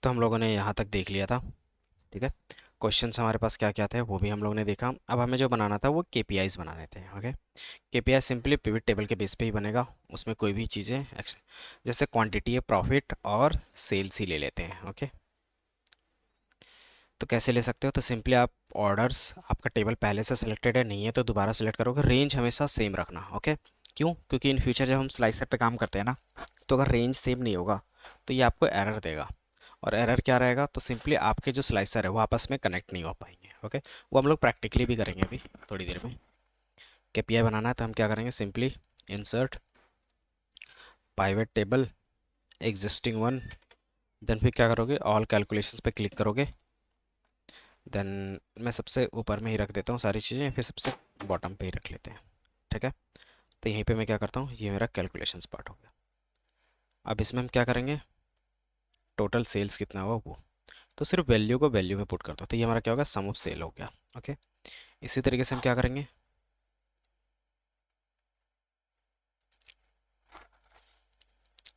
तो हम लोगों ने यहाँ तक देख लिया था। ठीक है, क्वेश्चंस हमारे पास क्या क्या थे वो भी हम लोगों ने देखा। अब हमें जो बनाना था वो केपीआईज बनाने थे। Okay, KPI simply pivot table के बेस पे ही बनेगा। उसमें कोई भी चीज़ें जैसे क्वांटिटी है, प्रॉफिट और सेल्स ही ले लेते हैं। ओके, तो कैसे ले सकते हो, तो सिंपली आप ऑर्डर्स, आपका टेबल पहले से सिलेक्टेड है, नहीं है तो दोबारा सेलेक्ट करोगे। रेंज हमेशा सेम रखना। ओके, क्यों? क्योंकि इन फ्यूचर जब हम स्लाइसर पे काम करते हैं ना, तो अगर रेंज सेम नहीं होगा तो ये आपको एरर देगा। और एरर क्या रहेगा, तो सिंपली आपके जो स्लाइसर है वो आपस में कनेक्ट नहीं हो पाएंगे। ओके, वो हम लोग प्रैक्टिकली भी करेंगे अभी थोड़ी देर में। केपीआई बनाना है तो हम क्या करेंगे, simply insert pivot table existing one, then फिर क्या करोगे, ऑल कैलकुलेशंस पे क्लिक करोगे। देन मैं सबसे ऊपर में ही रख देता हूँ सारी चीज़ें, फिर सबसे बॉटम पे ही रख लेते हैं। ठीक है, तो यहीं पे मैं क्या करता हूँ, ये मेरा कैलकुलेशंस पार्ट हो गया। अब इसमें हम क्या करेंगे, टोटल सेल्स कितना हुआ वो, तो सिर्फ वैल्यू को वैल्यू में पुट कर दो, तो ये हमारा क्या होगा, सम ऑफ सेल हो गया। ओके, इसी तरीके से हम क्या करेंगे,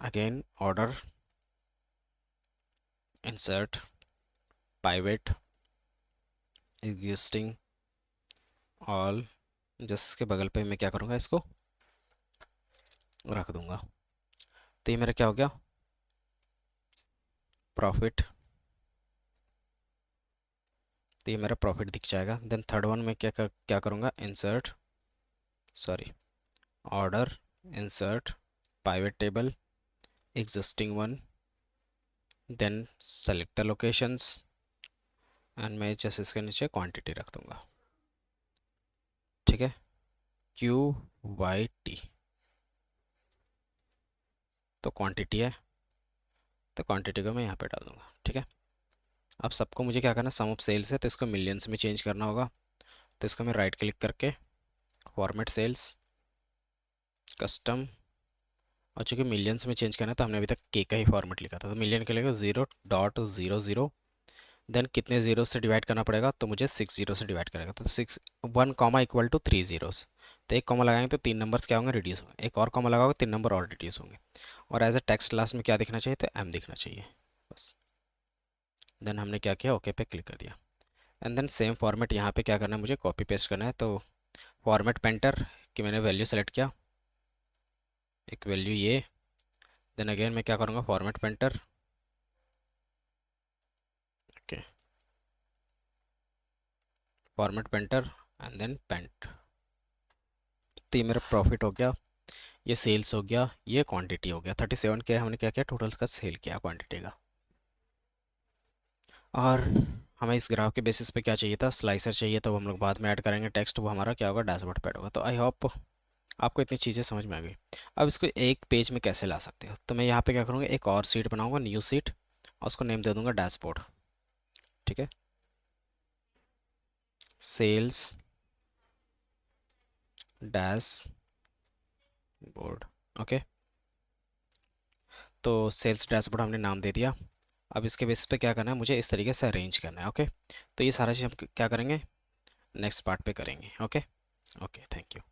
again order insert pivot existing all, just इसके बगल पे मैं क्या करूँगा, इसको रख दूंगा। तो ये मेरा क्या हो गया, प्रॉफिट। तो ये मेरा प्रॉफिट दिख जाएगा। देन थर्ड वन में क्या करूँगा, insert, sorry, order insert pivot table existing one, then select the locations and मैं जैसे इसके नीचे क्वांटिटी रख दूंगा। ठीक है, क्यू वाई टी, तो क्वांटिटी है, तो क्वांटिटी को मैं यहाँ पे डाल दूंगा। ठीक है, अब सबको मुझे क्या करना है, सम ऑफ सेल्स है तो इसको मिलियंस में चेंज करना होगा। तो इसको मैं राइट क्लिक करके फॉर्मेट सेल्स कस्टम, और चूंकि मिलियंस में चेंज करना है तो हमने अभी तक के का ही फॉर्मेट लिखा था, तो मिलियन के लिए 0.00, देन कितने जीरो से डिवाइड करना पड़ेगा, तो मुझे 6 जीरो से डिवाइड करेगा, तो 6 1 कॉमा इक्वल टू 3 जीरोस। तो एक कॉमा लगाएंगे तो 3 नंबर्स क्या होंगे, रिड्यूस होंगे। एक और कॉमा लगाओगे 3 नंबर और रिड्यूस होंगे। और एज अ टेक्स्ट लास्ट में क्या दिखना चाहिए, तो एम दिखना चाहिए बस। देन हमने क्या किया, ओके पे क्लिक कर दिया। एंड देन सेम फॉर्मेट यहाँ पे क्या करना है, मुझे कॉपी पेस्ट करना है। तो फॉर्मेट पेंटर की मैंने वैल्यू सेलेक्ट किया, एक वैल्यू ये, देन अगेन मैं क्या करूँगा, format painter, okay, format painter and then paint. तो ये मेरा प्रॉफिट हो गया, ये सेल्स हो गया, ये क्वांटिटी हो गया। 37 के हमने क्या किया, टोटल का सेल किया क्वांटिटी का। और हमें इस ग्राफ के बेसिस पे क्या चाहिए था, स्लाइसर चाहिए, तो हम लोग बाद में ऐड करेंगे टेक्स्ट, वो हमारा क्या होगा, डैशबोर्ड पे ऐड होगा। तो आई होप आपको इतनी चीज़ें समझ में आ गई। अब इसको एक पेज में कैसे ला सकते हो, तो मैं यहाँ पे क्या करूँगा, एक और सीट बनाऊंगा, न्यू सीट, और उसको नेम दे दूंगा डैशबोर्ड। ठीक है, सेल्स डैशबोर्ड। ओके, तो सेल्स डैशबोर्ड हमने नाम दे दिया। अब इसके बेसिस पे क्या करना है, मुझे इस तरीके से अरेंज करना है। ओके, तो ये सारा चीज़ हम क्या करेंगे, नेक्स्ट पार्ट पे करेंगे। Okay, okay, thank you.